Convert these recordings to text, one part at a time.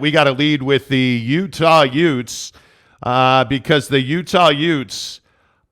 We got to lead with the Utah Utes because the Utah Utes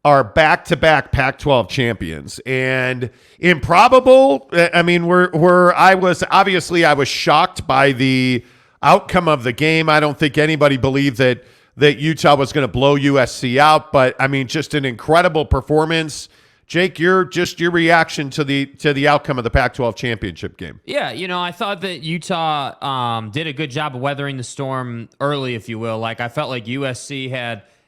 are back-to-back Pac-12 champions, and improbable. I mean, I was shocked by the outcome of the game. I don't think anybody believed that Utah was going to blow USC out, but I mean, just an incredible performance. Jake, your reaction to the outcome of the Pac-12 championship game. Yeah, I thought that Utah did a good job of weathering the storm early, if you will. Like, I felt like USC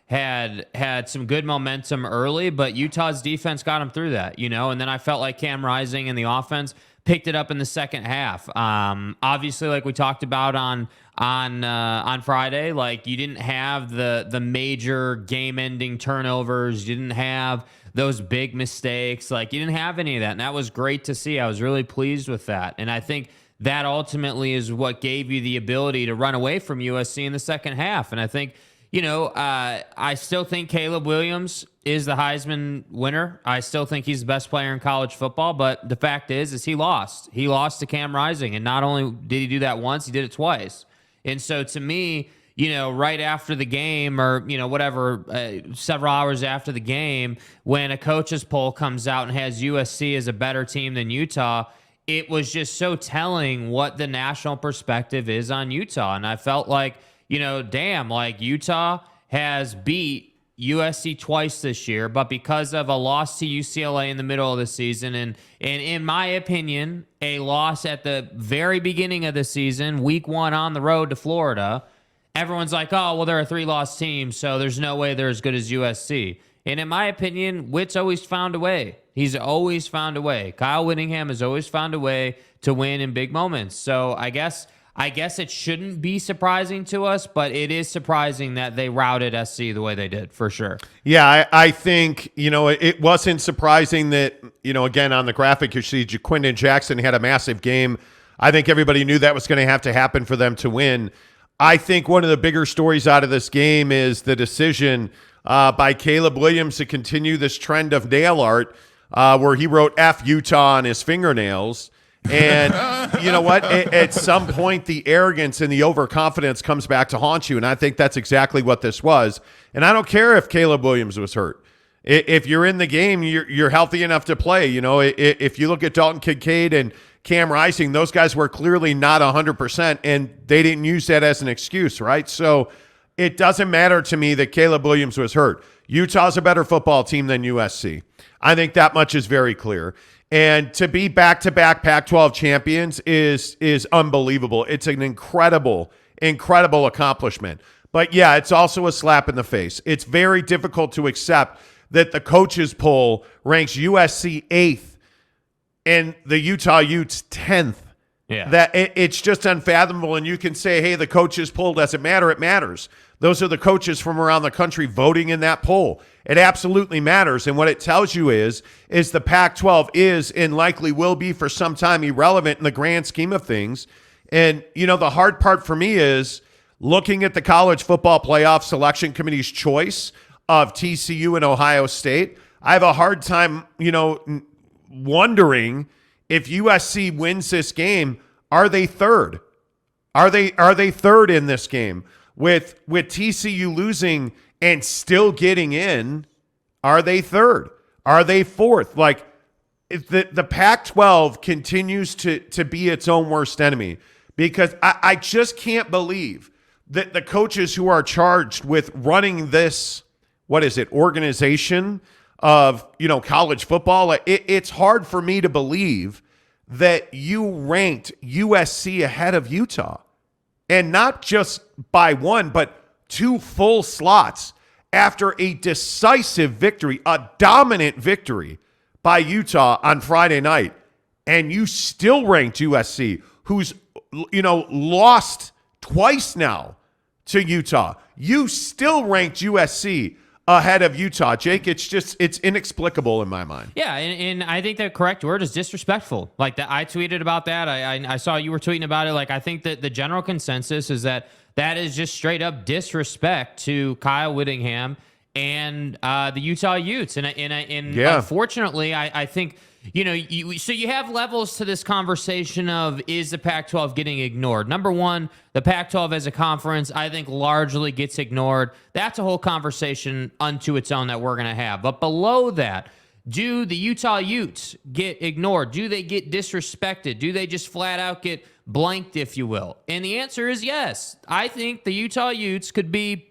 had some good momentum early, but Utah's defense got them through that, and then I felt like Cam Rising and the offense picked it up in the second half. Obviously, like we talked about on Friday, like, you didn't have the major game-ending turnovers. You didn't have those big mistakes. Like, you didn't have any of that, and that was great to see. I was really pleased with that, and I think that ultimately is what gave you the ability to run away from USC in the second half. And I think, I still think Caleb Williams is the Heisman winner. I still think he's the best player in college football, but the fact is he lost. He lost to Cam Rising, and not only did he do that once, he did it twice. And so to me, right after the game or, several hours after the game, when a coach's poll comes out and has USC as a better team than Utah, it was just so telling what the national perspective is on Utah. And I felt like, damn, like, Utah has beat USC twice this year, but because of a loss to UCLA in the middle of the season, and in my opinion, a loss at the very beginning of the season, week 1 on the road to Florida, everyone's like, oh, well, they're a 3-loss team, so there's no way they're as good as USC. And in my opinion, Witt's always found a way. He's always found a way. Kyle Whittingham has always found a way to win in big moments. So I guess it shouldn't be surprising to us, but it is surprising that they routed SC the way they did, for sure. Yeah, I think, it wasn't surprising that, again, on the graphic, you see Jaquindon Jackson had a massive game. I think everybody knew that was going to happen for them to win. I think one of the bigger stories out of this game is the decision by Caleb Williams to continue this trend of nail art where he wrote F Utah on his fingernails. And you know what? At some point, the arrogance and the overconfidence comes back to haunt you, and I think that's exactly what this was. And I don't care if Caleb Williams was hurt. If you're in the game, you're healthy enough to play. If you look at Dalton Kincaid and Cam Rising, those guys were clearly not 100%, and they didn't use that as an excuse, right? So it doesn't matter to me that Caleb Williams was hurt. Utah's a better football team than USC. I think that much is very clear. And to be back-to-back Pac-12 champions is unbelievable. It's an incredible accomplishment. But yeah, it's also a slap in the face. It's very difficult to accept that the coaches poll ranks USC 8th and the Utah Utes 10th. Yeah. That it's just unfathomable. And you can say, hey, the coaches poll doesn't matter. It matters. Those are the coaches from around the country voting in that poll. It absolutely matters. And what it tells you is the Pac-12 is and likely will be for some time irrelevant in the grand scheme of things. And, the hard part for me is looking at the College Football Playoff Selection Committee's choice of TCU and Ohio State. I have a hard time, wondering if USC wins this game, are they third? Are they third in this game? With TCU losing and still getting in, are they third? Are they fourth? Like, if the Pac-12 continues to be its own worst enemy, because I just can't believe that the coaches who are charged with running this, organization of, college football, it's hard for me to believe that you ranked USC ahead of Utah. And not just by one, but 2 full slots after a decisive victory, a dominant victory by Utah on Friday night. And you still ranked USC, who's, lost twice now to Utah. You still ranked USC ahead of Utah. Jake, it's inexplicable in my mind. Yeah, and I think the correct word is disrespectful. Like, that, I tweeted about that. I saw you were tweeting about it. Like, I think that the general consensus is that is just straight up disrespect to Kyle Whittingham and the Utah Utes. And yeah. Unfortunately, I think So you have levels to this conversation of, is the Pac-12 getting ignored? Number one, the Pac-12 as a conference, I think largely gets ignored. That's a whole conversation unto its own that we're going to have. But below that, do the Utah Utes get ignored? Do they get disrespected? Do they just flat out get blanked, if you will? And the answer is yes. I think the Utah Utes could be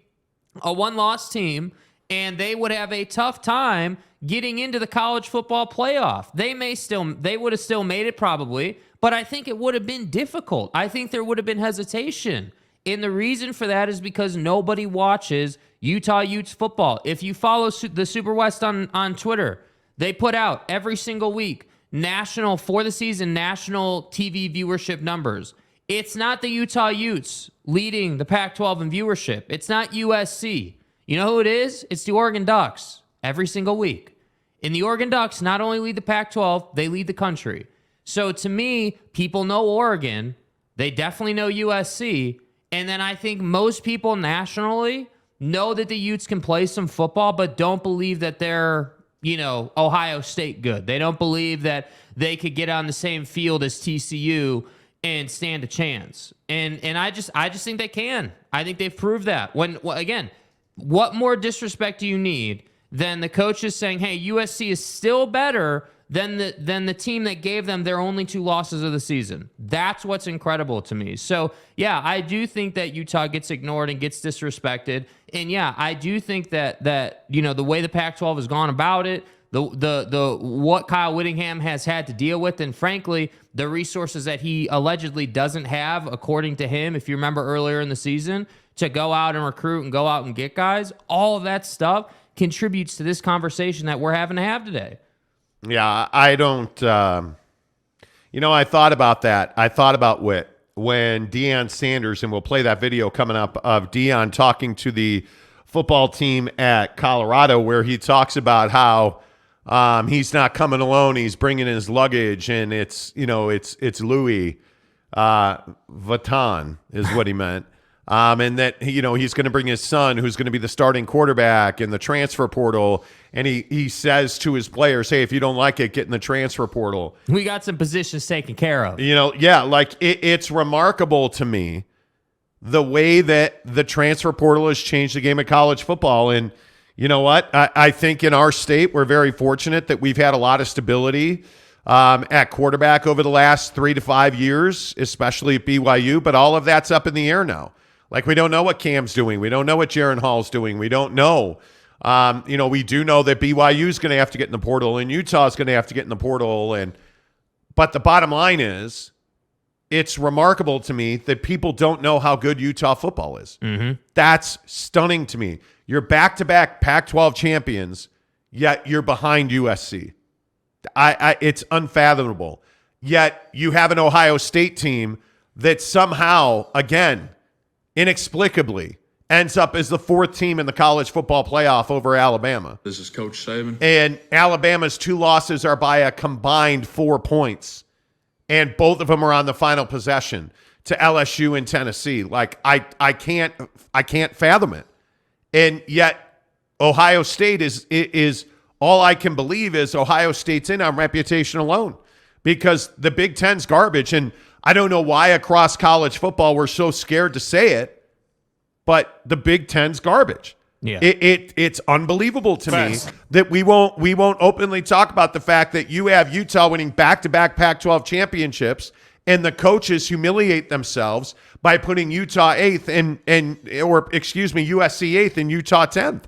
a one-loss team, and they would have a tough time getting into the college football playoff. They would have still made it probably, but I think it would have been difficult. I think there would have been hesitation. And the reason for that is because nobody watches Utah Utes football. If you follow the Super West on Twitter, they put out every single week for the season national TV viewership numbers. It's not the Utah Utes leading the Pac-12 in viewership. It's not USC. You know who it is? It's the Oregon Ducks every single week. And the Oregon Ducks not only lead the Pac-12, they lead the country. So to me, people know Oregon. They definitely know USC. And then I think most people nationally know that the Utes can play some football, but don't believe that they're, Ohio State good. They don't believe that they could get on the same field as TCU and stand a chance. And I just think they can. I think they've proved that. Again, what more disrespect do you need than the coaches saying, hey, USC is still better than the team that gave them their only 2 losses of the season? That's what's incredible to me. So, yeah, I do think that Utah gets ignored and gets disrespected. And, yeah, I do think that the way the Pac-12 has gone about it, the what Kyle Whittingham has had to deal with, and frankly, the resources that he allegedly doesn't have, according to him, if you remember earlier in the season, to go out and recruit and go out and get guys, all of that stuff contributes to this conversation that we're having to have today. Yeah, I don't, I thought about that. I thought about when Deion Sanders, and we'll play that video coming up of Deion talking to the football team at Colorado, where he talks about how he's not coming alone. He's bringing his luggage, and it's Louis Vuitton is what he meant. And that, he's going to bring his son, who's going to be the starting quarterback in the transfer portal. And he says to his players, hey, if you don't like it, get in the transfer portal. We got some positions taken care of. It's remarkable to me the way that the transfer portal has changed the game of college football. And you know what? I think in our state, we're very fortunate that we've had a lot of stability at quarterback over the last 3 to 5 years, especially at BYU. But all of that's up in the air now. Like, we don't know what Cam's doing. We don't know what Jaron Hall's doing. We don't know. We do know that BYU is going to have to get in the portal, and Utah is going to have to get in the portal. But the bottom line is, it's remarkable to me that people don't know how good Utah football is. Mm-hmm. That's stunning to me. You're back-to-back Pac-12 champions, yet you're behind USC. It's unfathomable. Yet you have an Ohio State team that somehow, again, inexplicably ends up as the 4th team in the college football playoff over Alabama. This is Coach Saban. And Alabama's 2 losses are by a combined 4 points. And both of them are on the final possession to LSU and Tennessee. Like, I can't fathom it. And yet Ohio State is all I can believe is Ohio State's in on reputation alone, because the Big Ten's garbage. And I don't know why across college football we're so scared to say it, but the Big Ten's garbage. Yeah, it's unbelievable to me that we won't openly talk about the fact that you have Utah winning back-to-back Pac-12 championships, and the coaches humiliate themselves by putting Utah 8th USC 8th and Utah 10th.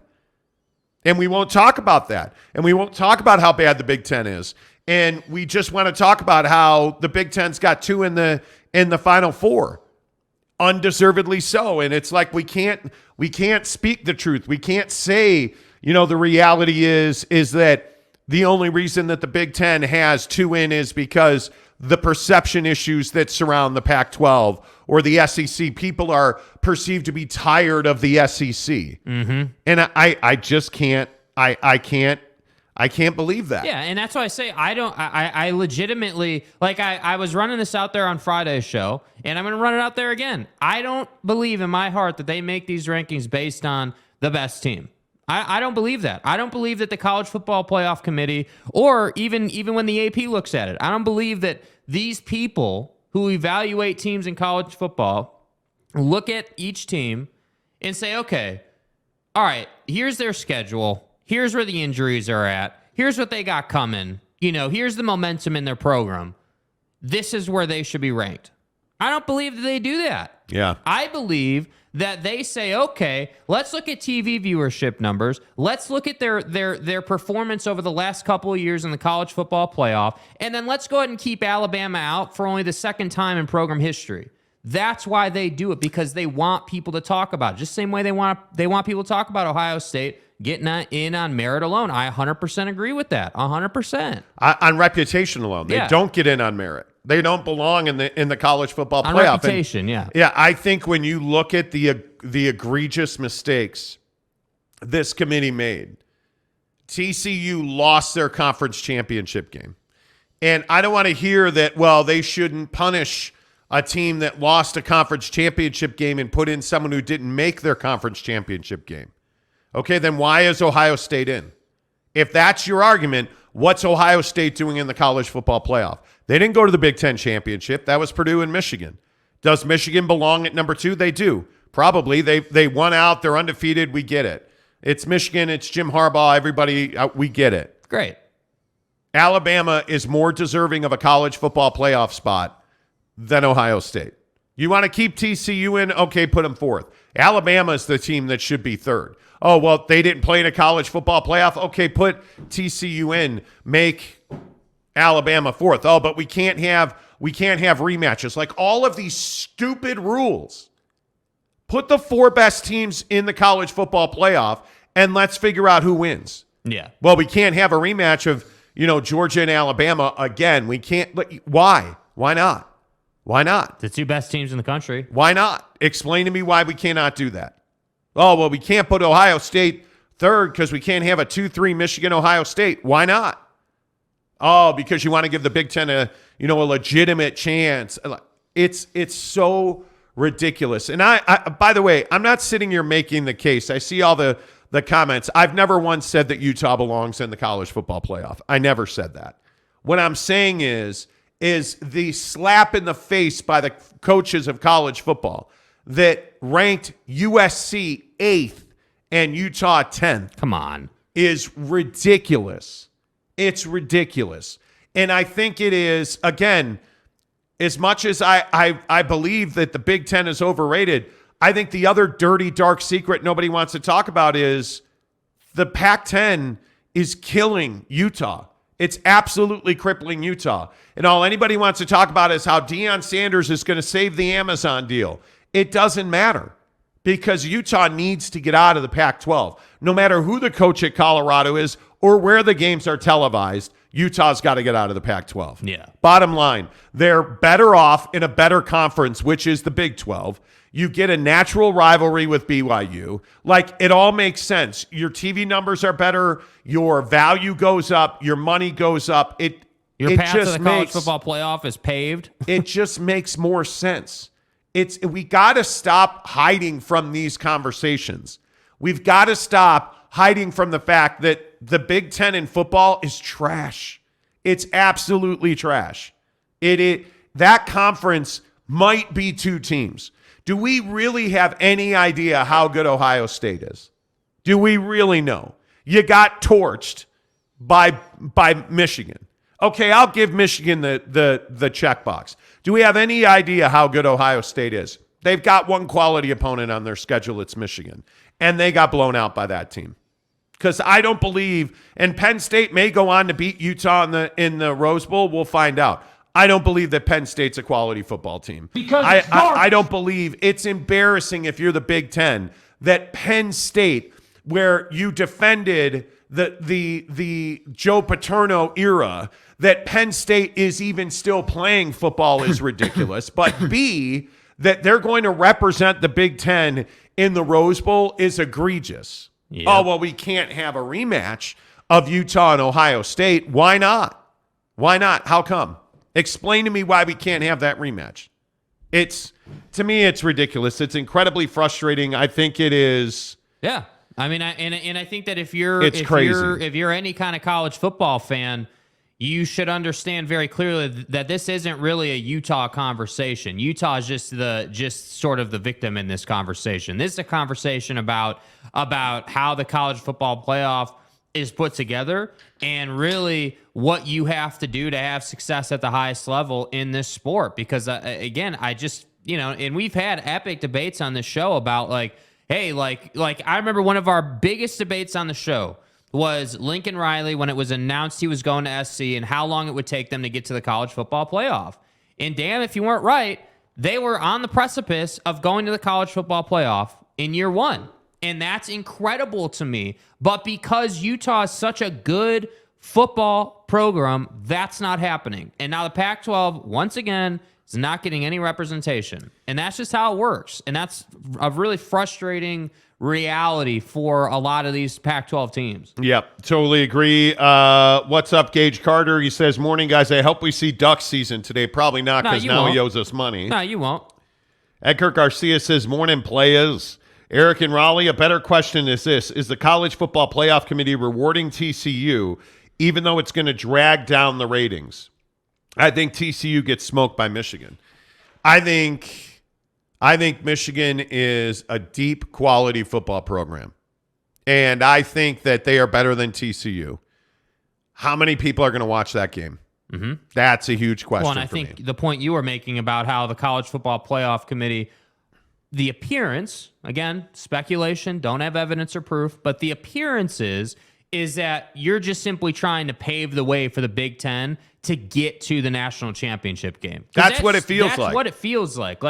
And we won't talk about that. And we won't talk about how bad the Big Ten is. And we just want to talk about how the Big Ten's got 2 in the Final Four. Undeservedly so. And it's like we can't speak the truth. We can't say, the reality is that the only reason that the Big Ten has 2 in is because the perception issues that surround the Pac-12 or the SEC. People are perceived to be tired of the SEC. Mm-hmm. And I just can't believe that. Yeah, and that's why I say I legitimately, I was running this out there on Friday's show, and I'm going to run it out there again. I don't believe in my heart that they make these rankings based on the best team. I don't believe that. I don't believe that the College Football Playoff Committee, or even when the AP looks at it, I don't believe that these people who evaluate teams in college football look at each team and say, okay, all right, here's their schedule. Here's where the injuries are at. Here's what they got coming. Here's the momentum in their program. This is where they should be ranked. I don't believe that they do that. Yeah. I believe that they say, okay, let's look at TV viewership numbers. Let's look at their performance over the last couple of years in the college football playoff, and then let's go ahead and keep Alabama out for only the second time in program history. That's why they do it, because they want people to talk about it. Just the same way they want people to talk about Ohio State getting in on merit alone. I 100% agree with that. 100%. On reputation alone. They don't get in on merit. They don't belong in the college football playoff. On reputation, yeah. Yeah, I think when you look at the egregious mistakes this committee made, TCU lost their conference championship game. And I don't want to hear that, well, they shouldn't punish a team that lost a conference championship game and put in someone who didn't make their conference championship game. Okay, then why is Ohio State in? If that's your argument, what's Ohio State doing in the college football playoff? They didn't go to the Big Ten championship. That was Purdue and Michigan. Does Michigan belong at number 2? They do. Probably. They won out. They're undefeated. We get it. It's Michigan. It's Jim Harbaugh. Everybody, we get it. Great. Alabama is more deserving of a college football playoff spot than Ohio State. You want to keep TCU in? Okay, put them fourth. Alabama is the team that should be third. Oh, well, they didn't play in a college football playoff. Okay, put TCU in. Make Alabama fourth. Oh, but we can't have rematches. Like all of these stupid rules. Put the 4 best teams in the college football playoff and let's figure out who wins. Yeah. Well, we can't have a rematch of, Georgia and Alabama again. We can't. Why? Why not? Why not? The 2 best teams in the country. Why not? Explain to me why we cannot do that. Oh, well, we can't put Ohio State third because we can't have a 2-3 Michigan-Ohio State. Why not? Oh, because you want to give the Big Ten a legitimate chance. It's so ridiculous. And I by the way, I'm not sitting here making the case. I see all the comments. I've never once said that Utah belongs in the college football playoff. I never said that. What I'm saying is the slap in the face by the coaches of college football that ranked USC 8th and Utah 10th. Come on. Is ridiculous. It's ridiculous. And I think it is, again, as much as I believe that the Big Ten is overrated, I think the other dirty, dark secret nobody wants to talk about is the Pac-10 is killing Utah. It's absolutely crippling Utah. And all anybody wants to talk about is how Deion Sanders is going to save the Amazon deal. It doesn't matter because Utah needs to get out of the Pac-12. No matter who the coach at Colorado is or where the games are televised, Utah's got to get out of the Pac-12. Yeah. Bottom line, they're better off in a better conference, which is the Big 12. You get a natural rivalry with BYU. Like, it all makes sense. Your TV numbers are better. Your value goes up. Your money goes up. Your path to the college football playoff is paved. It just makes more sense. We got to stop hiding from these conversations. We've got to stop hiding from the fact that the Big Ten in football is trash. It's absolutely trash. That conference might be 2 teams. Do we really have any idea how good Ohio State is? Do we really know? You got torched by Michigan. Okay, I'll give Michigan the checkbox. Do we have any idea how good Ohio State is? They've got one quality opponent on their schedule. It's Michigan. And they got blown out by that team. Because I don't believe, and Penn State may go on to beat Utah in the Rose Bowl. We'll find out. I don't believe that Penn State's a quality football team. Because I don't believe it's embarrassing if you're the Big Ten that Penn State, where you defended the Joe Paterno era, that Penn State is even still playing football is ridiculous. But B, that they're going to represent the Big Ten in the Rose Bowl is egregious. Yep. Oh, well, we can't have a rematch of Utah and Ohio State. Why not? Why not? How come? Explain to me why we can't have that rematch. To me, it's ridiculous. It's incredibly frustrating. I think it is. Yeah. I mean, I think that if you're any kind of college football fan, you should understand very clearly that this isn't really a Utah conversation. Utah is just sort of the victim in this conversation. This is a conversation about how the college football playoff is put together and really what you have to do to have success at the highest level in this sport. Because again, I just, and we've had epic debates on this show about hey, I remember one of our biggest debates on the show was Lincoln Riley when it was announced he was going to SC and how long it would take them to get to the college football playoff. And damn, if you weren't right, they were on the precipice of going to the college football playoff in year one. And that's incredible to me. But because Utah is such a good football program, that's not happening. And now the Pac-12, once again, is not getting any representation. And that's just how it works. And that's a really frustrating reality for a lot of these Pac-12 teams. Yep, totally agree. What's up, Gage Carter? He says, morning, guys. I hope we see duck season today. Probably not, because now he owes us money. No, you won't. Edgar Garcia says, morning, players. Eric and Raleigh, a better question is this. Is the College Football Playoff Committee rewarding TCU even though it's going to drag down the ratings? I think TCU gets smoked by Michigan. I think Michigan is a deep quality football program. And I think that they are better than TCU. How many people are going to watch that game? Mm-hmm. That's a huge question. Well, and I think the point you were making about how the College Football Playoff Committee, the appearance, again, speculation, don't have evidence or proof, but the appearance is that you're just simply trying to pave the way for the Big Ten to get to the national championship game. That's what it feels like. That's what it feels like.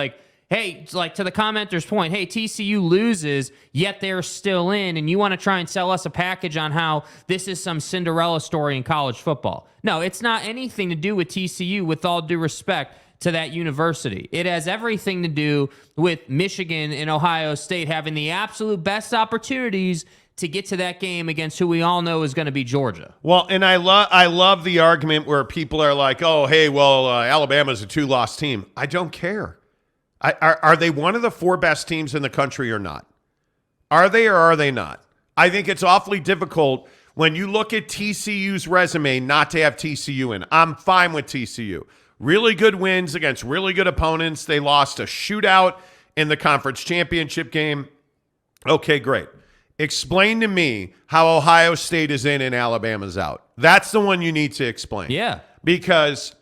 Hey, to the commenter's point, hey, TCU loses, yet they're still in, and you want to try and sell us a package on how this is some Cinderella story in college football. No, it's not anything to do with TCU, with all due respect to that university. It has everything to do with Michigan and Ohio State having the absolute best opportunities to get to that game against who we all know is going to be Georgia. Well, and I love the argument where people are like, oh, hey, well, Alabama's a 2-loss team. I don't care. Are they one of the 4 best teams in the country or not? Are they or are they not? I think it's awfully difficult when you look at TCU's resume not to have TCU in. I'm fine with TCU. Really good wins against really good opponents. They lost a shootout in the conference championship game. Okay, great. Explain to me how Ohio State is in and Alabama's out. That's the one you need to explain. Yeah. Because,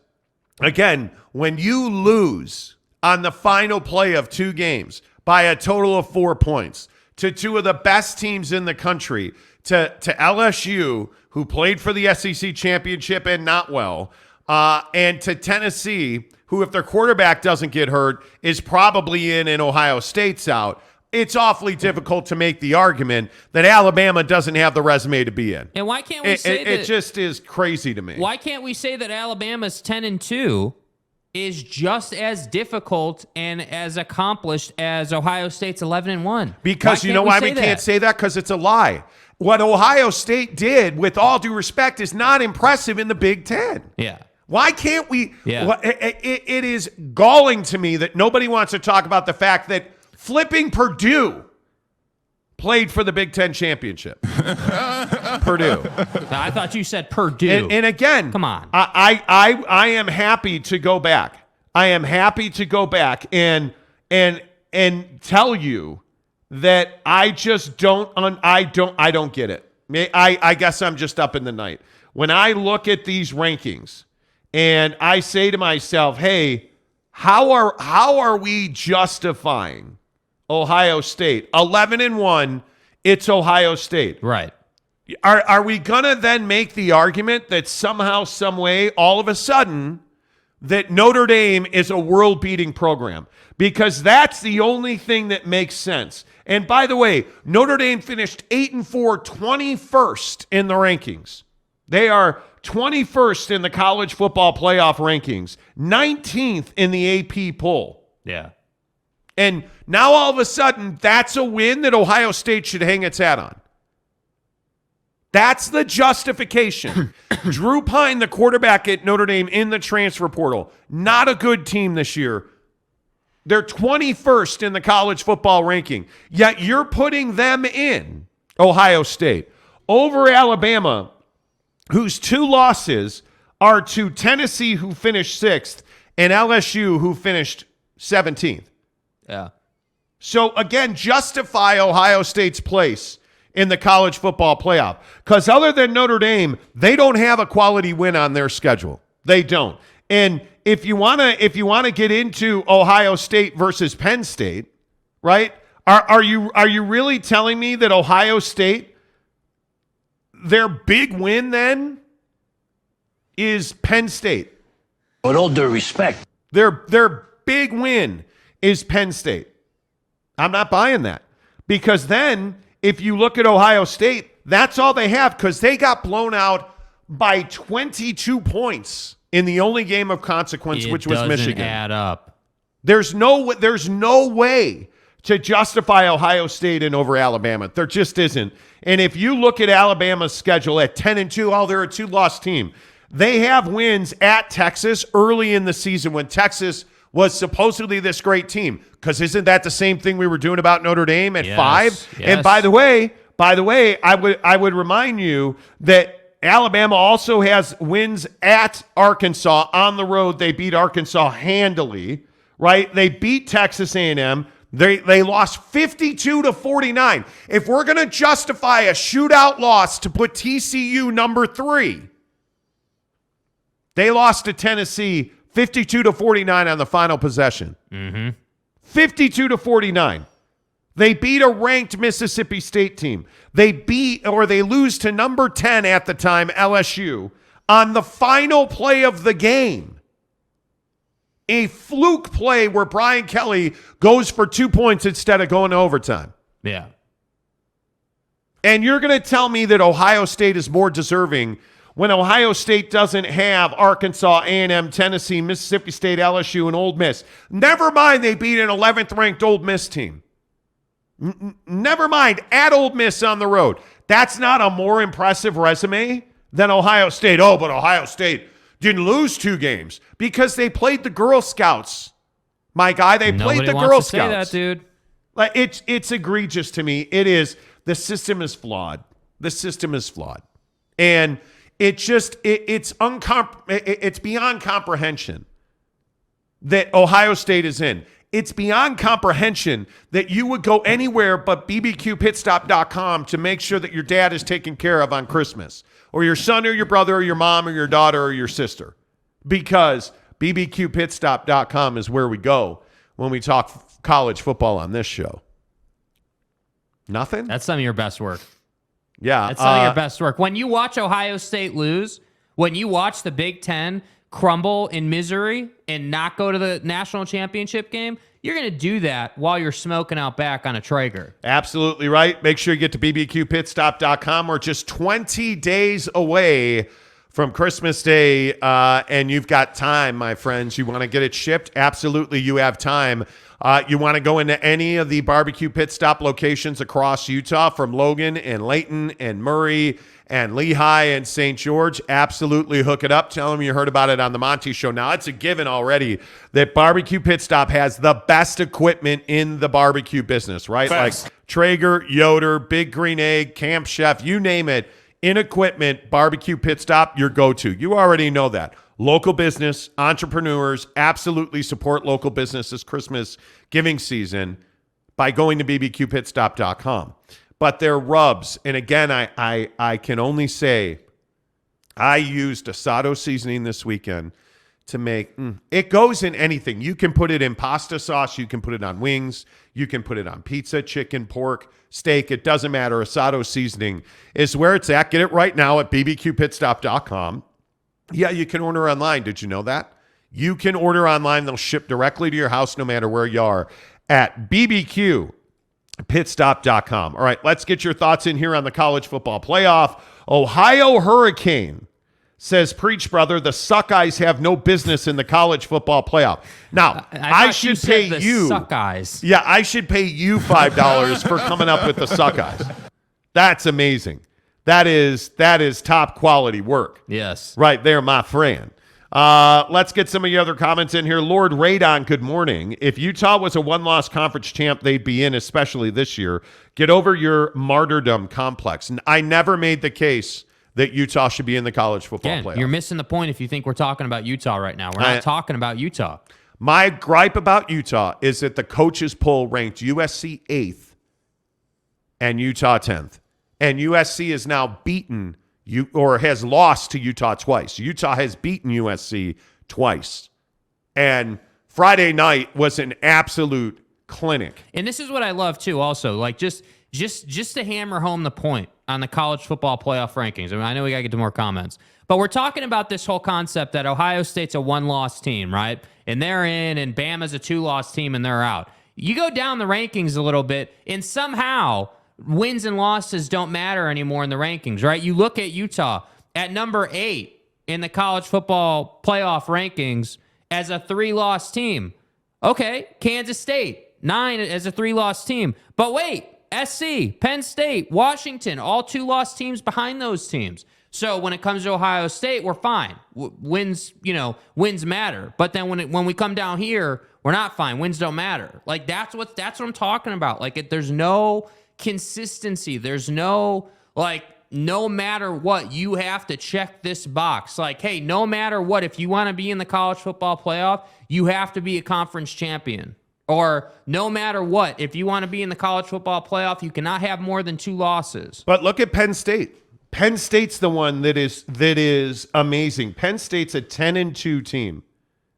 again, when you lose on the final play of 2 games by a total of 4 points to 2 of the best teams in the country, to LSU, who played for the SEC championship and not well, and to Tennessee, who, if their quarterback doesn't get hurt, is probably in and Ohio State's out, it's awfully difficult to make the argument that Alabama doesn't have the resume to be in. And why can't we say that? It just is crazy to me. Why can't we say that Alabama's 10-2 is just as difficult and as accomplished as Ohio State's 11-1? Because you know why we can't say that? Because it's a lie. What Ohio State did, with all due respect, is not impressive in the Big Ten. Yeah. Why can't we? Yeah. It is galling to me that nobody wants to talk about the fact that flipping Purdue played for the Big Ten championship. Purdue. I thought you said Purdue. And again, come on. I am happy to go back. I am happy to go back and tell you that I just don't get it. I guess I'm just up in the night. When I look at these rankings and I say to myself, hey, how are we justifying Ohio State? 11-1, it's Ohio State. Right. Are we going to then make the argument that somehow, some way, all of a sudden, that Notre Dame is a world-beating program? Because that's the only thing that makes sense. And by the way, Notre Dame finished 8-4, 21st in the rankings. They are 21st in the college football playoff rankings, 19th in the AP poll. Yeah. And now all of a sudden, that's a win that Ohio State should hang its hat on. That's the justification. Drew Pine, the quarterback at Notre Dame, in the transfer portal. Not a good team this year. They're 21st in the college football ranking. Yet you're putting them in Ohio State over Alabama, whose 2 losses are to Tennessee, who finished 6th, and LSU, who finished 17th. Yeah. So, again, justify Ohio State's place in the college football playoff. Because other than Notre Dame, they don't have a quality win on their schedule. They don't. And if you wanna get into Ohio State versus Penn State, right? Are you really telling me that Ohio State, their big win then is Penn State? With all due respect. Their big win is Penn State. I'm not buying that. Because then, if you look at Ohio State, that's all they have, because they got blown out by 22 points in the only game of consequence, which was Michigan. It doesn't add up. There's no way to justify Ohio State in over Alabama. There just isn't. And if you look at Alabama's schedule at 10-2, they're a 2-loss team. They have wins at Texas early in the season when Texas was supposedly this great team. Because isn't that the same thing we were doing about Notre Dame at 5? Yes. And by the way, I would remind you that Alabama also has wins at Arkansas on the road. They beat Arkansas handily, right? They beat Texas A&M. They lost 52-49. If we're going to justify a shootout loss to put TCU number 3, they lost to Tennessee 52-49 on the final possession. 52-49. They beat a ranked Mississippi State team. They lose to number 10 at the time, LSU, on the final play of the game. A fluke play where Brian Kelly goes for 2 points instead of going to overtime. Yeah. And you're going to tell me that Ohio State is more deserving when Ohio State doesn't have Arkansas, A&M, Tennessee, Mississippi State, LSU, and Ole Miss. Never mind they beat an 11th ranked Ole Miss team. Never mind at Ole Miss on the road. That's not a more impressive resume than Ohio State. Oh, but Ohio State didn't lose 2 games because they played the Girl Scouts. My guy, they played the Girl Scouts. Say that, dude. Like it's egregious to me. It is. The system is flawed. The system is flawed, and it's beyond comprehension that Ohio State is in. It's beyond comprehension that you would go anywhere but bbqpitstop.com to make sure that your dad is taken care of on Christmas, or your son or your brother or your mom or your daughter or your sister, because bbqpitstop.com is where we go when we talk college football on this show. Nothing? That's some of your best work. Yeah. That's some of your best work. When you watch Ohio State lose, when you watch the Big Ten crumble in misery and not go to the national championship game, you're going to do that while you're smoking out back on a Traeger. Absolutely right. Make sure you get to bbqpitstop.com. We're just 20 days away from Christmas Day, and you've got time, my friends. You want to get it shipped? Absolutely, you have time. You want to go into any of the Barbecue Pit Stop locations across Utah, from Logan and Layton and Murray and Lehigh and St. George? Absolutely hook it up. Tell them you heard about it on the Monty Show. Now, it's a given already that Barbecue Pit Stop has the best equipment in the barbecue business, right? Facts. Like Traeger, Yoder, Big Green Egg, Camp Chef, you name it. In equipment, Barbecue Pit Stop, your go-to. You already know that. Local business, entrepreneurs, absolutely support local business this Christmas giving season by going to bbqpitstop.com. But their rubs, and again, I can only say I used Asado seasoning this weekend to make, it goes in anything. You can put it in pasta sauce. You can put it on wings. You can put it on pizza, chicken, pork, steak. It doesn't matter. Asado seasoning is where it's at. Get it right now at bbqpitstop.com. Yeah, you can order online. Did you know that? You can order online. They'll ship directly to your house no matter where you are at bbqpitstop.com. All right, let's get your thoughts in here on the college football playoff. Ohio Hurricane says, preach, brother, the Suckeyes have no business in the college football playoff. Now, I should pay you. Suckeyes. Yeah, I should pay you $5 for coming up with the Suckeyes. That's amazing. That is top quality work. Yes. Right there, my friend. Let's get some of your other comments in here. Lord Radon, good morning. If Utah was a one-loss conference champ, they'd be in, especially this year. Get over your martyrdom complex. I never made the case that Utah should be in the college football playoff. You're missing the point if you think we're talking about Utah right now. We're not talking about Utah. My gripe about Utah is that the coaches poll ranked USC 8th and Utah 10th. And USC is now beaten or has lost to Utah twice. Utah has beaten USC twice. And Friday night was an absolute clinic. And this is what I love too also. Like just to hammer home the point on the college football playoff rankings. I mean, I know we got to get to more comments. But we're talking about this whole concept that Ohio State's a one-loss team, right? And they're in, and Bama's a two-loss team, and they're out. You go down the rankings a little bit, and somehow wins and losses don't matter anymore in the rankings, right? You look at Utah at number 8 in the college football playoff rankings as a 3-loss team. Okay, Kansas State, 9 as a 3-loss team. But wait, SC, Penn State, Washington, all 2-loss teams behind those teams. So when it comes to Ohio State, we're fine. Wins matter. But then when we come down here, we're not fine. Wins don't matter. Like that's what I'm talking about. Like there's no consistency. There's no no matter what, you have to check this box. Like, hey, no matter what, if you want to be in the college football playoff, you have to be a conference champion. Or no matter what, if you want to be in the college football playoff, you cannot have more than 2 losses. But look at Penn State. Penn State's the one that is amazing. Penn State's a 10-2 team,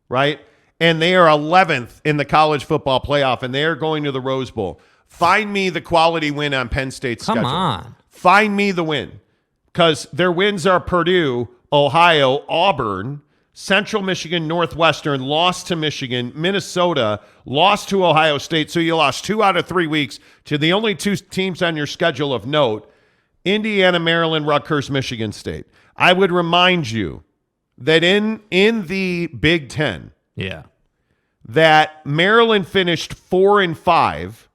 right? And they are 11th in the college football playoff, and they are going to the Rose Bowl. Find me the quality win on Penn State's schedule. Come on. Find me the win. Because their wins are Purdue, Ohio, Auburn, Central Michigan, Northwestern, lost to Michigan, Minnesota, lost to Ohio State. So you lost 2 out of 3 weeks to the only 2 teams on your schedule of note, Indiana, Maryland, Rutgers, Michigan State. I would remind you that in the Big Ten, that Maryland finished 4-5,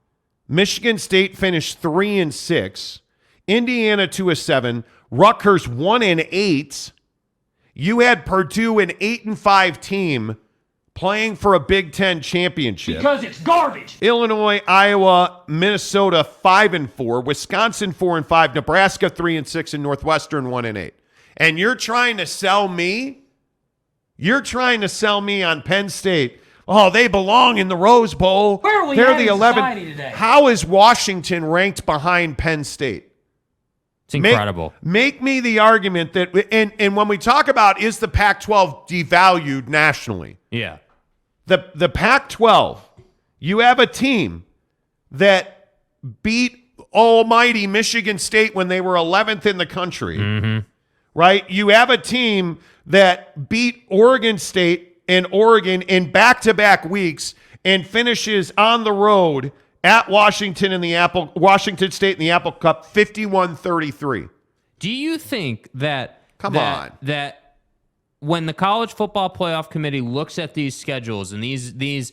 Michigan State finished 3-6, Indiana 2-7, Rutgers 1-8. You had Purdue an 8-5 team playing for a Big Ten championship. Because it's garbage. Illinois, Iowa, Minnesota 5-4, Wisconsin 4-5, Nebraska 3-6, and Northwestern 1-8. And you're trying to sell me on Penn State. Oh, they belong in the Rose Bowl. Where are we They're at the in 11th. society today? How is Washington ranked behind Penn State? It's incredible. Make me the argument that, and when we talk about is the Pac-12 devalued nationally? Yeah. The Pac-12, you have a team that beat almighty Michigan State when they were 11th in the country, right? You have a team that beat Oregon State and Oregon in back-to-back weeks and finishes on the road at Washington State in the Apple Cup 51-33. Do you think that that when the college football playoff committee looks at these schedules and this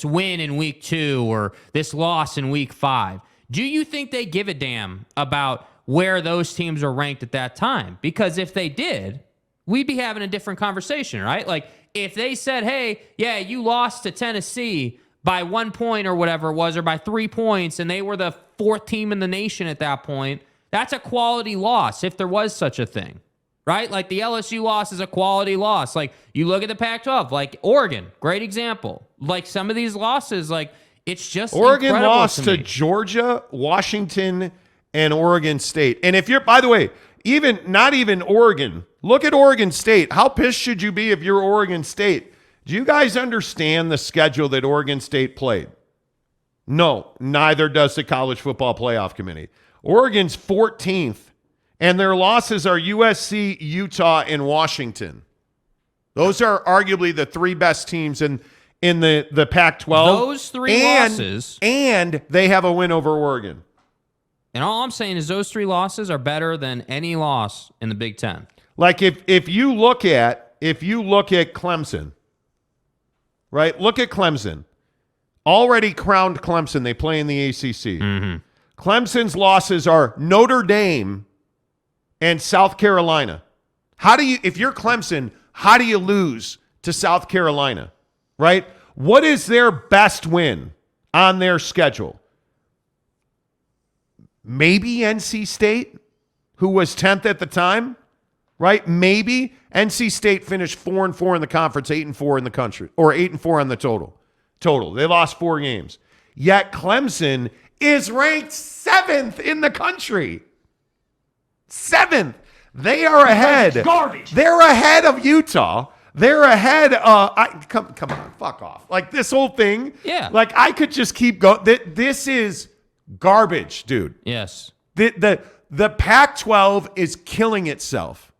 win in week 2 or this loss in week 5, do you think they give a damn about where those teams are ranked at that time? Because if they did, we'd be having a different conversation, right? Like if they said, hey, yeah, you lost to Tennessee by 1 point or whatever it was, or by 3 points, and they were the 4th team in the nation at that point, that's a quality loss if there was such a thing, right? Like the LSU loss is a quality loss. Like you look at the Pac-12, like Oregon, great example. Like some of these losses, like it's just Oregon lost to to Georgia, Washington, and Oregon State. And if you're, by the way, not even Oregon, look at Oregon State. How pissed should you be if you're Oregon State? Do you guys understand the schedule that Oregon State played? No, neither does the College Football Playoff Committee. Oregon's 14th, and their losses are USC, Utah, and Washington. Those are arguably the 3 best teams in the Pac-12. Those 3 losses. And they have a win over Oregon. And all I'm saying is those 3 losses are better than any loss in the Big Ten. Like if you look at Clemson, right? Look at Clemson. Already crowned Clemson. They play in the ACC. Clemson's losses are Notre Dame and South Carolina. if you're Clemson, how do you lose to South Carolina, right? What is their best win on their schedule? Maybe NC State, who was 10th at the time, right? Maybe NC State finished 4-4 in the conference, 8-4 in the country, or 8-4 on the total. They lost 4 games. Yet Clemson is ranked 7th in the country. 7th. They are ahead. Garbage. They're ahead of Utah. They're ahead. Come on, fuck off. Like this whole thing. Yeah. Like I could just keep going. This is garbage, dude. Yes. The Pac-12 is killing itself.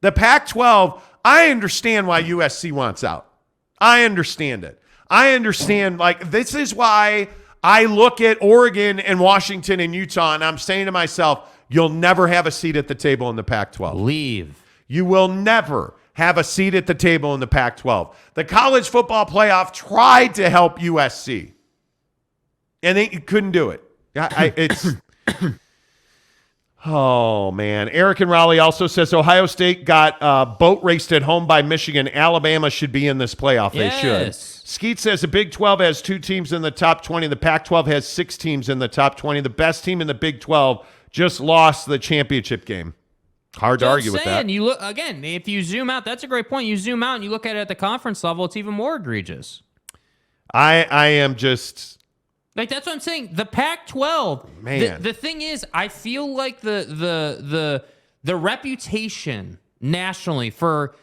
The Pac-12. I understand why USC wants out. I understand it. I understand. Like this is why I look at Oregon and Washington and Utah, and I'm saying to myself, you'll never have a seat at the table in the Pac-12. Leave. You will never have a seat at the table in the Pac-12. The college football playoff tried to help USC, and they couldn't do it. It's oh, man. Eric in Raleigh also says Ohio State got boat raced at home by Michigan. Alabama should be in this playoff. They should. Skeet says the Big 12 has 2 teams in the top 20. The Pac-12 has 6 teams in the top 20. The best team in the Big 12 just lost the championship game. Hard to argue with that. You look again. If you zoom out, that's a great point. You zoom out and you look at it at the conference level, it's even more egregious. I am just like that's what I'm saying. The Pac-12. Man, the thing is, I feel like the reputation nationally for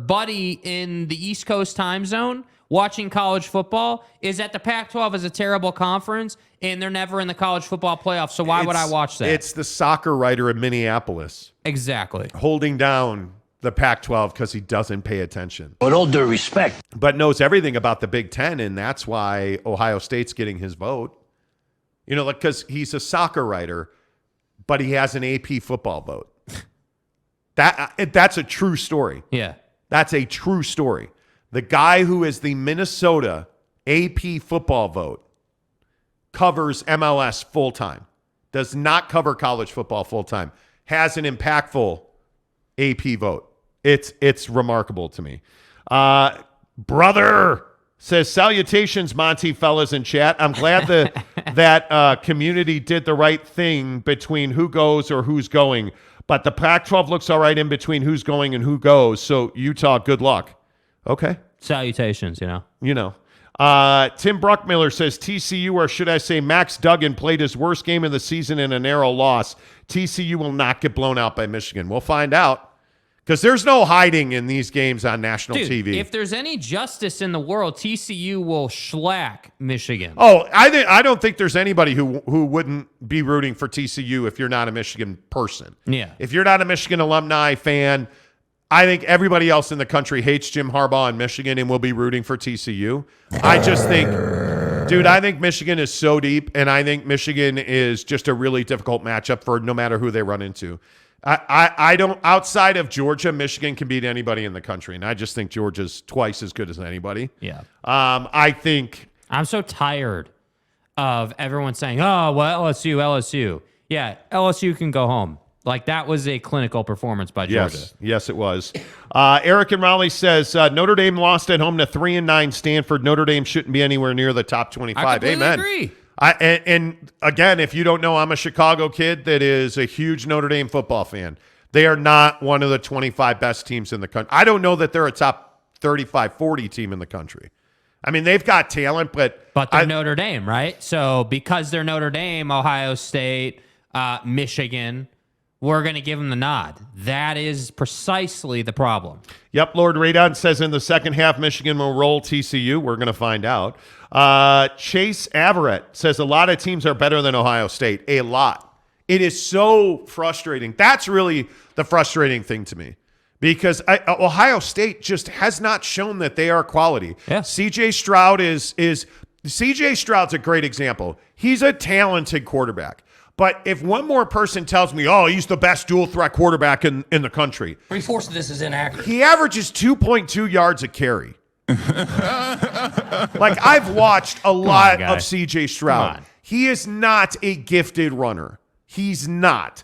Buddy in the East Coast time zone watching college football is that the Pac-12 is a terrible conference and they're never in the college football playoff. So why would I watch that? It's the soccer writer in Minneapolis. Exactly. Holding down the Pac-12 because he doesn't pay attention. With all due respect. But knows everything about the Big Ten, and that's why Ohio State's getting his vote. You know, like because he's a soccer writer, but he has an AP football vote. That's a true story. Yeah. That's a true story. The guy who is the Minnesota AP football vote covers MLS full-time, does not cover college football full-time, has an impactful AP vote. It's remarkable to me. Brother says, salutations, Monty fellas in chat. I'm glad that community did the right thing between who goes or who's going, but the Pac-12 looks all right in between who's going and who goes, so Utah, good luck. Okay. Salutations, You know. Tim Bruckmiller says TCU, or should I say Max Duggan, played his worst game of the season in a narrow loss. TCU will not get blown out by Michigan. We'll find out because there's no hiding in these games on national TV. If there's any justice in the world, TCU will shellac Michigan. Oh, I don't think there's anybody who wouldn't be rooting for TCU if you're not a Michigan person. Yeah. If you're not a Michigan alumni fan, I think everybody else in the country hates Jim Harbaugh in Michigan and will be rooting for TCU. I just think, dude, I think Michigan is so deep, and I think Michigan is just a really difficult matchup for no matter who they run into. I don't, outside of Georgia, Michigan can beat anybody in the country, and I just think Georgia's twice as good as anybody. Yeah. I think. I'm so tired of everyone saying, oh, well, LSU. Yeah, LSU can go home. Like, that was a clinical performance by Georgia. Yes, it was. Eric in Raleigh says, Notre Dame lost at home to 3-9 Stanford. Notre Dame shouldn't be anywhere near the top 25. I completely Amen. agree. And again, if you don't know, I'm a Chicago kid that is a huge Notre Dame football fan. They are not one of the 25 best teams in the country. I don't know that they're a top 35, 40 team in the country. I mean, they've got talent, but they're Notre Dame, right? So because they're Notre Dame, Ohio State, Michigan, we're going to give them the nod. That is precisely the problem. Yep, Lord Radon says in the second half, Michigan will roll TCU. We're going to find out. Chase Averett says a lot of teams are better than Ohio State. A lot. It is so frustrating. That's really the frustrating thing to me because Ohio State just has not shown that they are quality. Yeah. CJ Stroud CJ Stroud's a great example. He's a talented quarterback. But if one more person tells me, oh, he's the best dual threat quarterback in the country. 3/4 of this is inaccurate. He averages 2.2 yards a carry. Like, I've watched a lot of CJ Stroud. He is not a gifted runner. He's not.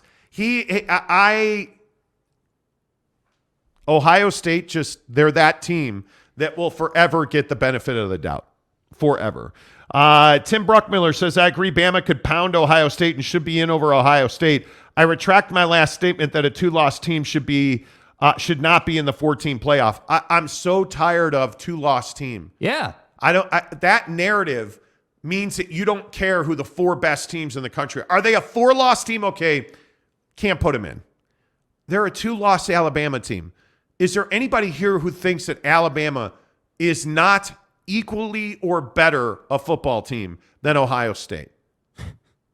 Ohio State, they're that team that will forever get the benefit of the doubt. Forever. Tim Bruckmiller says, I agree Bama could pound Ohio State and should be in over Ohio State. I retract my last statement that a 2-loss team should not be in the 14 playoff. I'm so tired of 2-loss team. Yeah. That narrative means that you don't care who the 4 best teams in the country are. Are they a 4-loss team? Okay, can't put them in. They're a 2-loss Alabama team. Is there anybody here who thinks that Alabama is not equally or better a football team than Ohio State?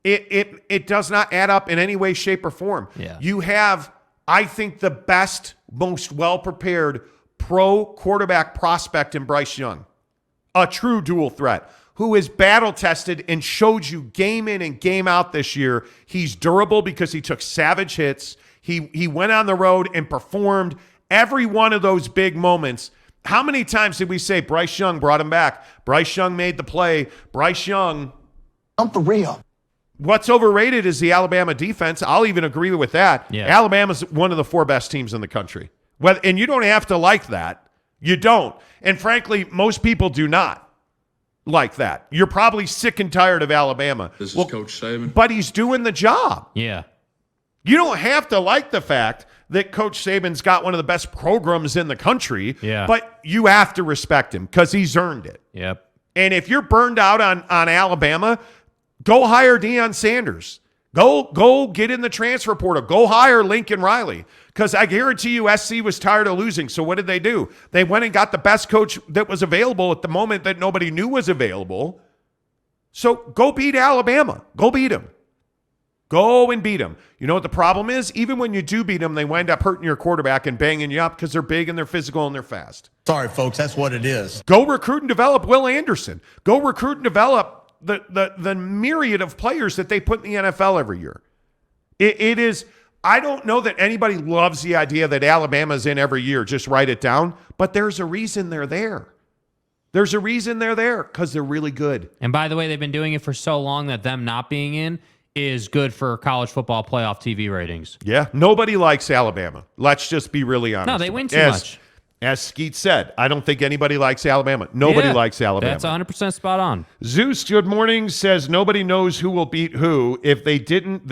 It does not add up in any way, shape, or form. Yeah. You have, I think, the best, most well-prepared pro quarterback prospect in Bryce Young, a true dual threat, who is battle-tested and showed you game in and game out this year. He's durable because he took savage hits. He went on the road and performed every one of those big moments. How many times did we say Bryce Young brought him back? Bryce Young made the play. Bryce Young. I'm for real. What's overrated is the Alabama defense. I'll even agree with that. Yeah. Alabama's one of the 4 best teams in the country. And you don't have to like that. You don't. And frankly, most people do not like that. You're probably sick and tired of Alabama. This is Coach Saban. But he's doing the job. Yeah. You don't have to like the fact that Coach Saban's got one of the best programs in the country, but you have to respect him because he's earned it. Yep. And if you're burned out on Alabama, go hire Deion Sanders. Go get in the transfer portal. Go hire Lincoln Riley. Because I guarantee you SC was tired of losing. So what did they do? They went and got the best coach that was available at the moment that nobody knew was available. So go beat Alabama. Go beat them. Go and beat them. You know what the problem is? Even when you do beat them, they wind up hurting your quarterback and banging you up because they're big and they're physical and they're fast. Sorry, folks, that's what it is. Go recruit and develop Will Anderson. Go recruit and develop the myriad of players that they put in the NFL every year. It is, I don't know that anybody loves the idea that Alabama's in every year. Just write it down. But there's a reason they're there. There's a reason they're there because they're really good. And by the way, they've been doing it for so long that them not being in is good for college football playoff TV ratings. Yeah, nobody likes Alabama. Let's just be really honest. No, they win too much. As Skeet said, I don't think anybody likes Alabama. Nobody likes Alabama. That's 100% spot on. Zeus, good morning, says nobody knows who will beat who. If they did,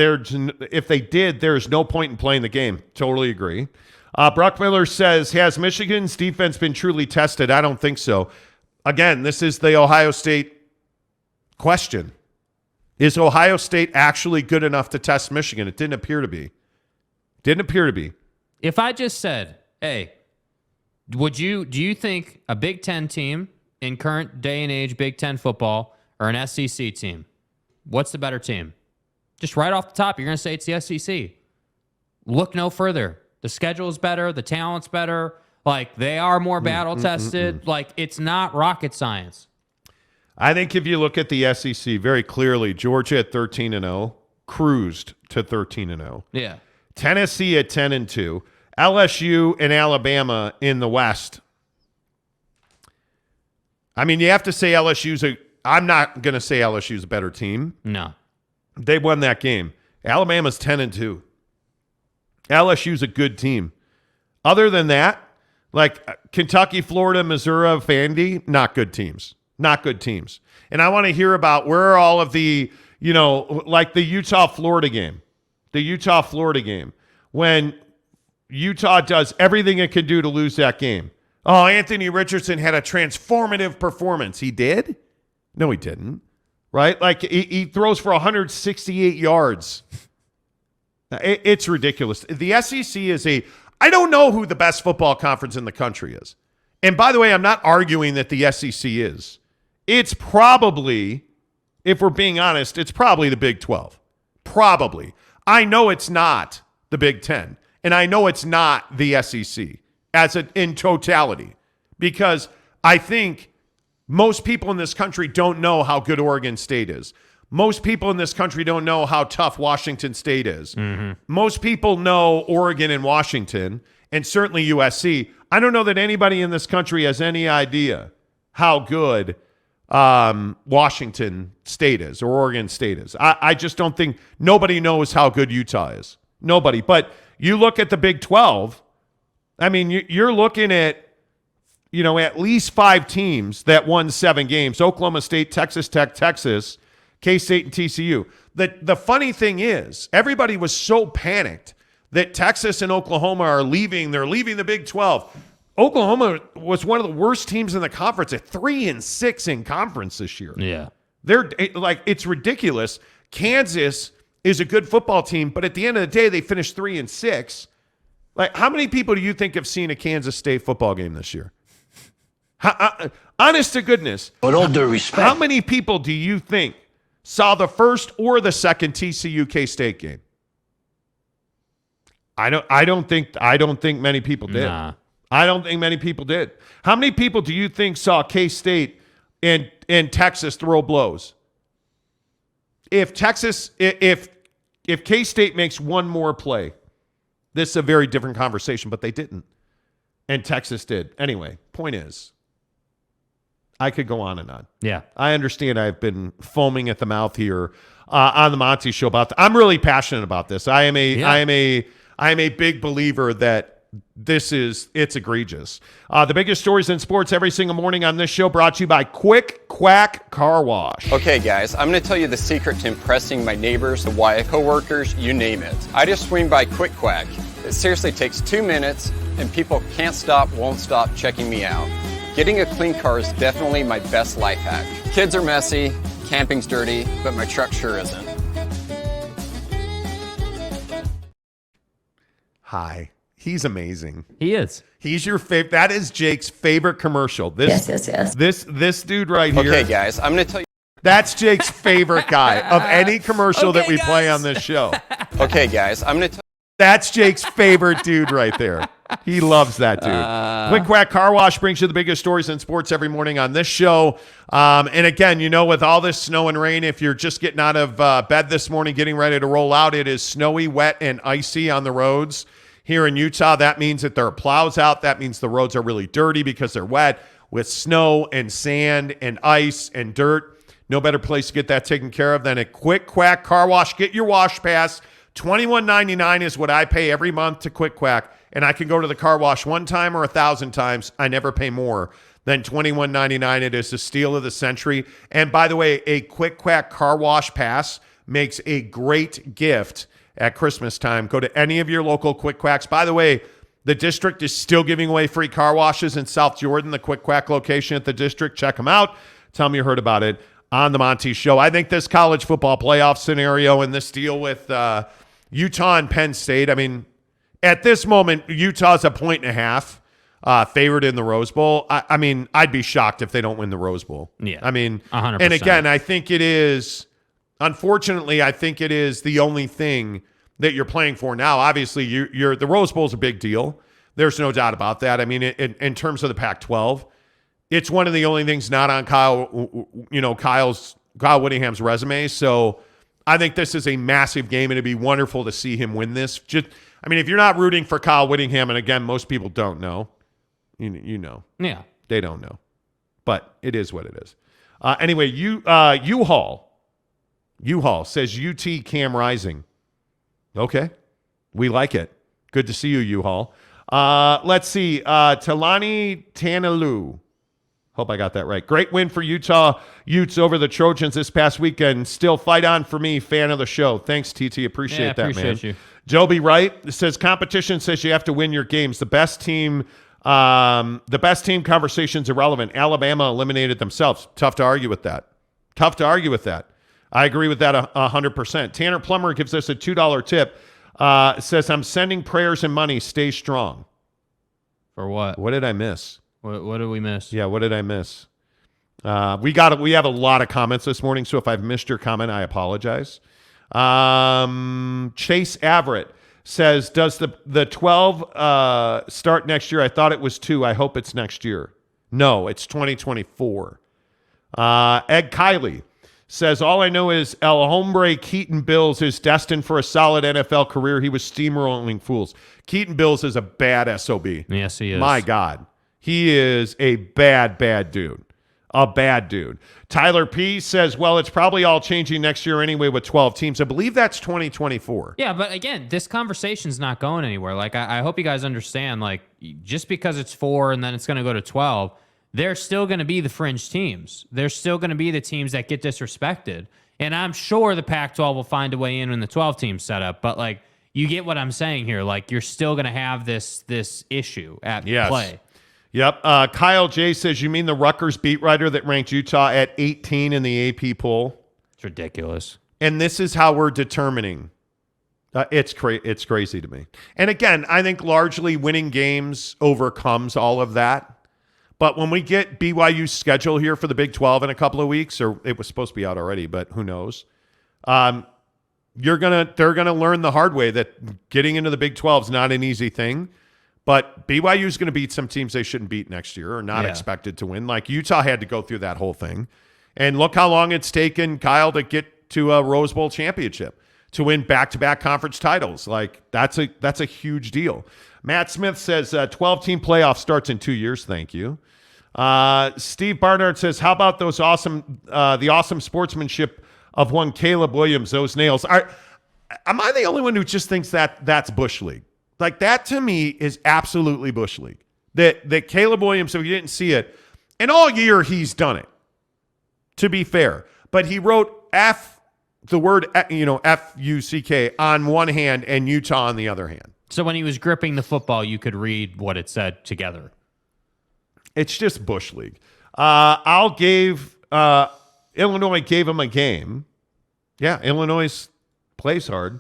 there's no point in playing the game. Totally agree. Brock Miller says, has Michigan's defense been truly tested? I don't think so. Again, this is the Ohio State question. Is Ohio State actually good enough to test Michigan? It didn't appear to be. If I just said, hey, do you think a Big Ten team in current day and age Big Ten football or an SEC team, what's the better team? Just right off the top, you're going to say it's the SEC. Look no further. The schedule is better. The talent's better. Like, they are more battle-tested. Like, it's not rocket science. I think if you look at the SEC very clearly, Georgia at 13-0, cruised to 13-0. Yeah. Tennessee at 10-2. LSU and Alabama in the West. I mean, you have to say I'm not going to say LSU's a better team. No. They won that game. Alabama's 10-2. LSU's a good team. Other than that, like Kentucky, Florida, Missouri, Vandy, not good teams. Not good teams. And I want to hear about where are all of the, like the Utah-Florida game. The Utah-Florida game. When Utah does everything it can do to lose that game. Oh, Anthony Richardson had a transformative performance. He did? No, he didn't. Right? Like, he throws for 168 yards. It's ridiculous. The SEC is I don't know who the best football conference in the country is. And by the way, I'm not arguing that the SEC is. It's probably, if we're being honest, it's probably the Big 12. Probably. I know it's not the Big 10. And I know it's not the SEC in totality. Because I think most people in this country don't know how good Oregon State is. Most people in this country don't know how tough Washington State is. Mm-hmm. Most people know Oregon and Washington, and certainly USC. I don't know that anybody in this country has any idea how good Washington State is or Oregon State is. I just don't think nobody knows how good Utah is. Nobody. But you look at the Big 12, I mean, you're looking at, at least 5 teams that won 7 games. Oklahoma State, Texas Tech, Texas, K-State, and TCU. The funny thing is, everybody was so panicked that Texas and Oklahoma are leaving. They're leaving the Big 12. Oklahoma was one of the worst teams in the conference at 3-6 in conference this year. Yeah. They're like, it's ridiculous. Kansas is a good football team, but at the end of the day, they finished 3-6. Like, how many people do you think have seen a Kansas State football game this year? Honest to goodness. With all due respect. How many people do you think saw the first or the second TCU K-State game? I don't think many people did. Nah. I don't think many people did. How many people do you think saw K-State and Texas throw blows? If K-State makes one more play, this is a very different conversation, but they didn't. And Texas did. Anyway, point is, I could go on and on. Yeah. I understand I've been foaming at the mouth here on the Monty Show about I'm really passionate about this. I am a big believer that it's egregious. The biggest stories in sports every single morning on this show brought to you by Quick Quack Car Wash. Okay, guys, I'm going to tell you the secret to impressing my neighbors, the wife, coworkers, you name it. I just swing by Quick Quack. It seriously takes 2 minutes, and people can't stop, won't stop checking me out. Getting a clean car is definitely my best life hack. Kids are messy, camping's dirty, but my truck sure isn't. Hi. He's amazing. He is. He's your favorite. That is Jake's favorite commercial. Yes. This dude right here. Okay, guys, I'm going to tell you. That's Jake's favorite guy of any commercial that we play on this show. Okay, guys, I'm going to tell you. That's Jake's favorite dude right there. He loves that dude. Quick Quack Car Wash brings you the biggest stories in sports every morning on this show. And again, with all this snow and rain, if you're just getting out of bed this morning, getting ready to roll out, it is snowy, wet, and icy on the roads. Here in Utah, that means that there are plows out. That means the roads are really dirty because they're wet with snow and sand and ice and dirt. No better place to get that taken care of than a Quick Quack Car Wash. Get your wash pass. $21.99 is what I pay every month to Quick Quack, and I can go to the car wash one time or 1,000 times. I never pay more than $21.99. It is the steal of the century. And by the way, a Quick Quack Car Wash pass makes a great gift at Christmas time. Go to any of your local Quick Quacks. By the way, the district is still giving away free car washes in South Jordan, the Quick Quack location at the district. Check them out. Tell them you heard about it on the Monty Show. I think this college football playoff scenario and this deal with Utah and Penn State, I mean, at this moment, Utah's a 1.5 favored in the Rose Bowl. I mean, I'd be shocked if they don't win the Rose Bowl. Yeah. I mean, 100%. And again, I think it is... Unfortunately, I think it is the only thing that you're playing for now. Obviously, the Rose Bowl is a big deal. There's no doubt about that. I mean, in terms of the Pac-12, it's one of the only things not on Kyle Whittingham's resume. So I think this is a massive game, and it'd be wonderful to see him win this. If you're not rooting for Kyle Whittingham, and again, most people don't know, you know, Yeah. they don't know, but it is what it is. Anyway, U-Haul says UT Cam Rising. Okay. We like it. Good to see you, U-Haul. Let's see. Talani Tanalu. Hope I got that right. Great win for Utah Utes over the Trojans this past weekend. Still fight on for me. Fan of the show. Thanks, TT. Appreciate that, man. You. Joby Wright says competition says you have to win your games. The best team conversation's irrelevant. Alabama eliminated themselves. Tough to argue with that. I agree with that 100%. Tanner Plummer gives us a $2 tip. Says, I'm sending prayers and money. Stay strong. For what? What did I miss? What did we miss? Yeah, what did I miss? We have a lot of comments this morning, so if I've missed your comment, I apologize. Chase Everett says, does the 12 start next year? I thought it was 2. I hope it's next year. No, it's 2024. Ed Kiley says, all I know is El Hombre Keaton Bills is destined for a solid NFL career. He was steamrolling fools. Keaton Bills is a bad SOB. Yes, he is. My God. He is a bad, bad dude. a bad dude. Tyler P says, well, it's probably all changing next year anyway with 12 teams. I believe that's 2024. Yeah, but again, this conversation's not going anywhere. Like, I hope you guys understand, like, just because it's 4 and then it's going to go to 12, there's still going to be the fringe teams. There's still going to be the teams that get disrespected. And I'm sure the Pac-12 will find a way in the 12-team setup. But, like, you get what I'm saying here. Like, you're still going to have this issue at play. Yep. Kyle J says, you mean the Rutgers beat writer that ranked Utah at 18 in the AP poll? It's ridiculous. And this is how we're determining. It's crazy to me. And again, I think largely winning games overcomes all of that. But when we get BYU's schedule here for the Big 12 in a couple of weeks, or it was supposed to be out already, but who knows? They're gonna learn the hard way that getting into the Big 12 is not an easy thing. But BYU is going to beat some teams they shouldn't beat next year or not expected to win. Like Utah had to go through that whole thing. And look how long it's taken Kyle to get to a Rose Bowl championship, to win back-to-back conference titles. Like that's a huge deal. Matt Smith says 12-team playoff starts in 2 years. Thank you. Steve Barnard says, how about those the awesome sportsmanship of one Caleb Williams, those nails? Am I the only one who just thinks that's Bush League? Like, that to me is absolutely Bush League. That Caleb Williams, if you didn't see it, and all year he's done it, to be fair. But he wrote the word, F-U-C-K on one hand and Utah on the other hand. So when he was gripping the football, you could read what it said together. It's just Bush League. Illinois gave him a game. Yeah, Illinois plays hard.